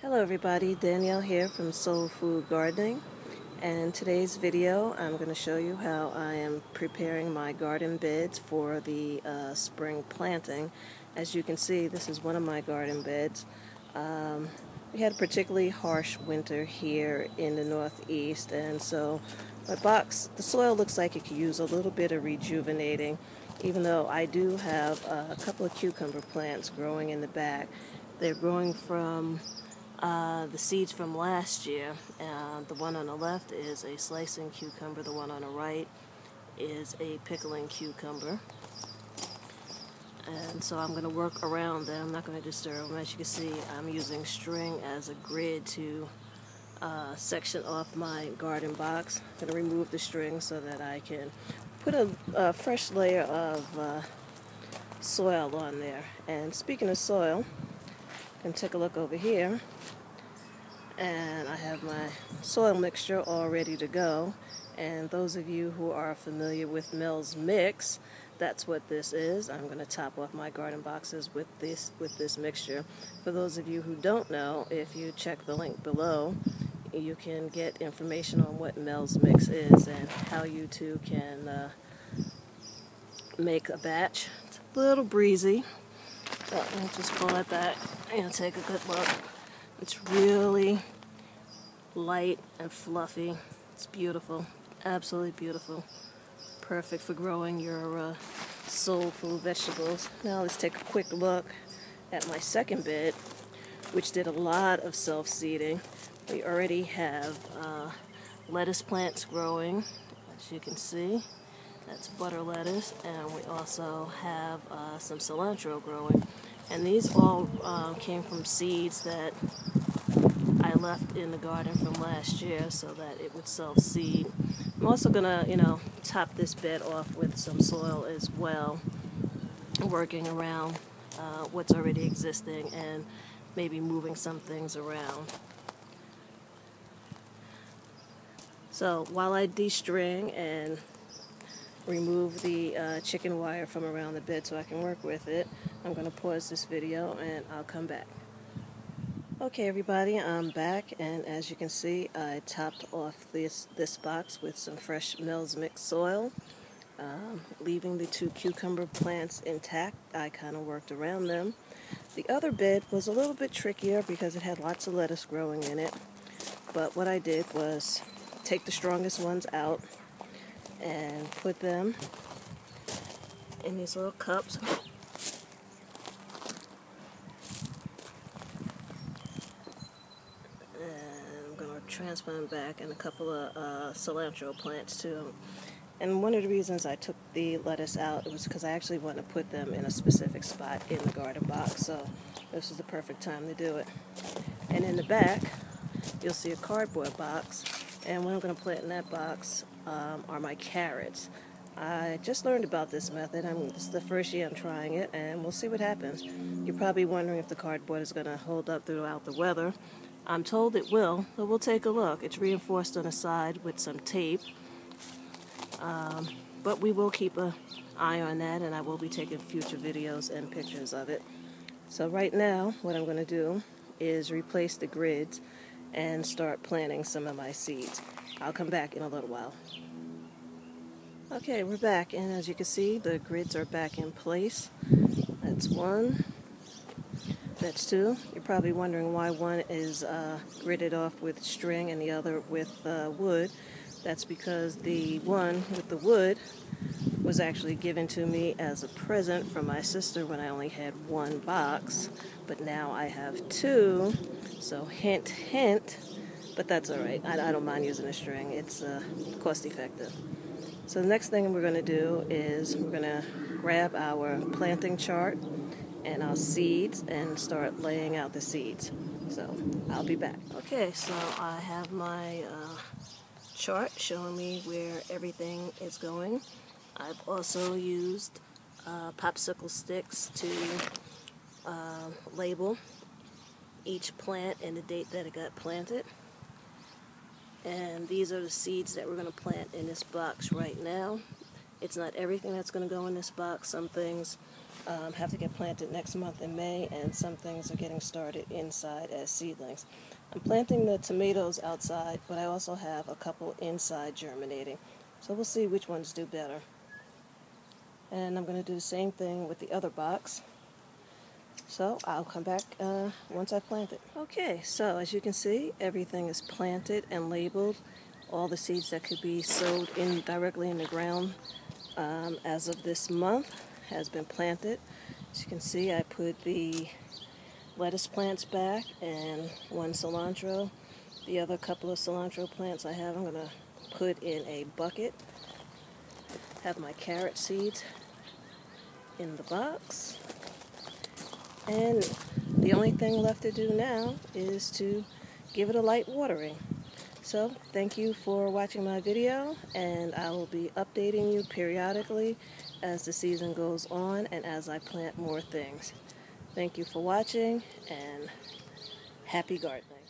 Hello everybody, Danielle here from Soul Food Gardening, and in today's video I'm going to show you how I am preparing my garden beds for the spring planting. As you can see, this is one of my garden beds. We had a particularly harsh winter here in the Northeast, and so my box, the soil looks like it could use a little bit of rejuvenating, even though I do have a couple of cucumber plants growing in the back. They're growing from the seeds from last year. The one on the left is a slicing cucumber. The one on the right is a pickling cucumber. And so I'm going to work around them. I'm not going to disturb them. As you can see, I'm using string as a grid to section off my garden box. I'm going to remove the string so that I can put a fresh layer of soil on there. And speaking of soil, you can take a look over here. And I have my soil mixture all ready to go. And those of you who are familiar with Mel's Mix, that's what this is. I'm going to top off my garden boxes with this mixture. For those of you who don't know, if you check the link below, you can get information on what Mel's Mix is and how you too can make a batch. It's a little breezy, but I'll just pull it back and take a good look. It's really light and fluffy. It's beautiful, absolutely beautiful. Perfect for growing your soul food vegetables. Now let's take a quick look at my second bed, which did a lot of self-seeding. We already have lettuce plants growing, as you can see. That's butter lettuce, and we also have some cilantro growing. And these all came from seeds that I left in the garden from last year so that it would self-seed. I'm also gonna, top this bed off with some soil as well, working around what's already existing and maybe moving some things around. So while I de-string and remove the chicken wire from around the bed so I can work with it, I'm going to pause this video and I'll come back. Okay everybody, I'm back, and as you can see, I topped off this box with some fresh Mel's Mix soil, leaving the two cucumber plants intact. I kind of worked around them. The other bed was a little bit trickier because it had lots of lettuce growing in it, but what I did was take the strongest ones out and put them in these little cups. Transplant back and a couple of cilantro plants too. And one of the reasons I took the lettuce out was because I actually want to put them in a specific spot in the garden box, so this is the perfect time to do it. And in the back you'll see a cardboard box, and what I'm going to plant in that box are my carrots. I just learned about this method. This is the first year I'm trying it, and we'll see what happens. You're probably wondering if the cardboard is going to hold up throughout the weather. I'm told it will, but we'll take a look. It's reinforced on the side with some tape, but we will keep an eye on that, and I will be taking future videos and pictures of it. So right now, what I'm going to do is replace the grids and start planting some of my seeds. I'll come back in a little while. Okay, we're back, and as you can see, the grids are back in place. That's one. That's two. You're probably wondering why one is gridded off with string and the other with wood. That's because the one with the wood was actually given to me as a present from my sister when I only had one box, but now I have two, so hint, hint, but that's alright. I don't mind using a string. It's cost effective. So the next thing we're going to do is we're going to grab our planting chart and our seeds and start laying out the seeds. So I'll be back. Okay, so I have my chart showing me where everything is going. I've also used popsicle sticks to label each plant and the date that it got planted. And these are the seeds that we're going to plant in this box right now. It's not everything that's going to go in this box. Some things have to get planted next month in May, and some things are getting started inside as seedlings. I'm planting the tomatoes outside, but I also have a couple inside germinating. So we'll see which ones do better. And I'm going to do the same thing with the other box. So I'll come back once I've planted. Okay, so as you can see, everything is planted and labeled. All the seeds that could be sowed in directly in the ground as of this month has been planted. As you can see, I put the lettuce plants back and one cilantro. The other couple of cilantro plants I have, I'm going to put in a bucket. Have my carrot seeds in the box. And the only thing left to do now is to give it a light watering. So thank you for watching my video, and I will be updating you periodically as the season goes on and as I plant more things. Thank you for watching, and happy gardening.